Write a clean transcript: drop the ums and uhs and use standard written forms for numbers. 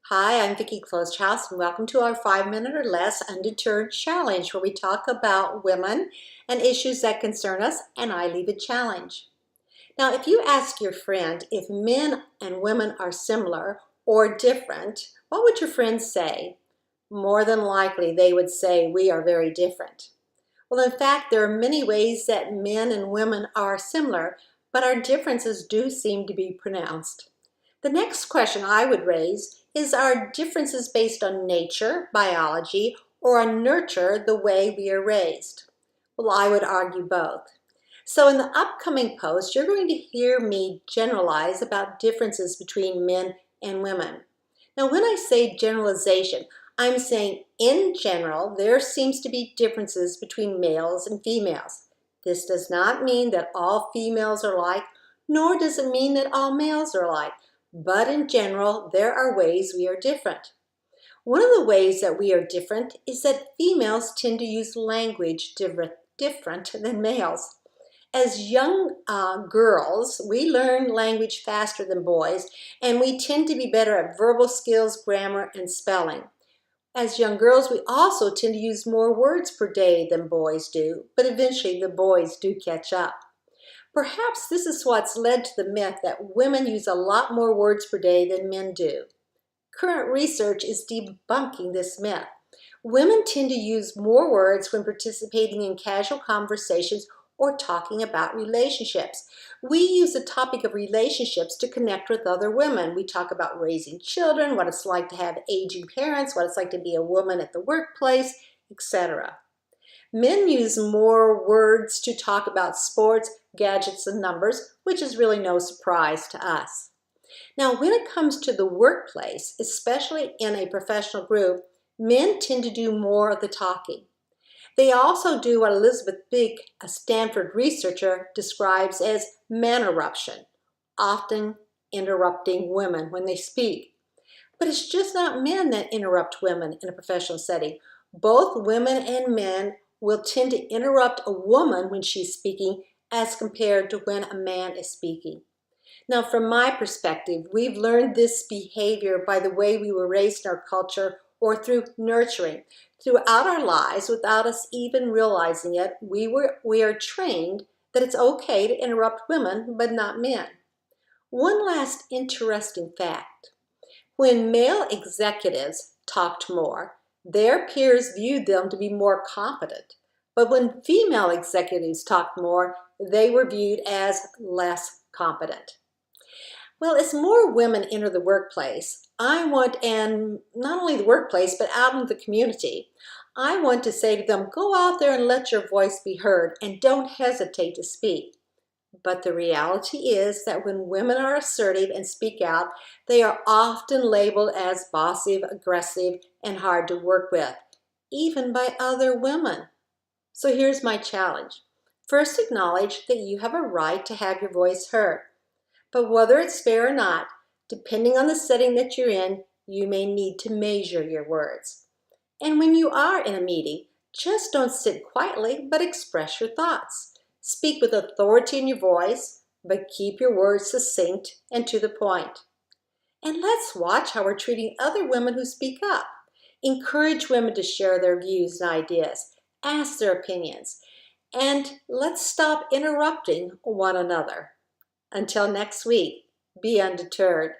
Hi, I'm Vicki Kloosterhouse, and welcome to our 5-minute or less undeterred challenge, where we talk about women and issues that concern us, and I leave a challenge. Now, if you ask your friend if men and women are similar or different, what would your friend say? More than likely, they would say we are very different. Well, in fact, there are many ways that men and women are similar, but our differences do seem to be pronounced. The next question I would raise is, are differences based on nature, biology, or on nurture, the way we are raised? Well, I would argue both. So in the upcoming post, you're going to hear me generalize about differences between men and women. Now, when I say generalization, I'm saying in general, there seems to be differences between males and females. This does not mean that all females are alike, nor does it mean that all males are alike. But in general, there are ways we are different. One of the ways that we are different is that females tend to use language different than males. As young girls, we learn language faster than boys, and we tend to be better at verbal skills, grammar, and spelling. As young girls, we also tend to use more words per day than boys do, but eventually the boys do catch up. Perhaps this is what's led to the myth that women use a lot more words per day than men do. Current research is debunking this myth. Women tend to use more words when participating in casual conversations or talking about relationships. We use the topic of relationships to connect with other women. We talk about raising children, what it's like to have aging parents, what it's like to be a woman at the workplace, etc. Men use more words to talk about sports, gadgets, and numbers, which is really no surprise to us. Now, when it comes to the workplace, especially in a professional group, men tend to do more of the talking. They also do what Elizabeth Big, a Stanford researcher, describes as Manterruption, often interrupting women when they speak. But it's just not men that interrupt women in a professional setting. Both women and men will tend to interrupt a woman when she's speaking as compared to when a man is speaking. Now, from my perspective, we've learned this behavior by the way we were raised in our culture or through nurturing. Throughout our lives, without us even realizing it, we are trained that it's okay to interrupt women, but not men. One last interesting fact. When male executives talked more, their peers viewed them to be more competent. But when female executives talked more, they were viewed as less competent. Well, as more women enter the workplace, and not only the workplace, but out in the community, I want to say to them, go out there and let your voice be heard and don't hesitate to speak. But the reality is that when women are assertive and speak out, they are often labeled as bossy, aggressive, and hard to work with, even by other women. So here's my challenge. First, acknowledge that you have a right to have your voice heard. But whether it's fair or not, depending on the setting that you're in, you may need to measure your words. And when you are in a meeting, just don't sit quietly, but express your thoughts. Speak with authority in your voice, but keep your words succinct and to the point. And let's watch how we're treating other women who speak up. Encourage women to share their views and ideas, ask their opinions, and let's stop interrupting one another. Until next week, be undeterred.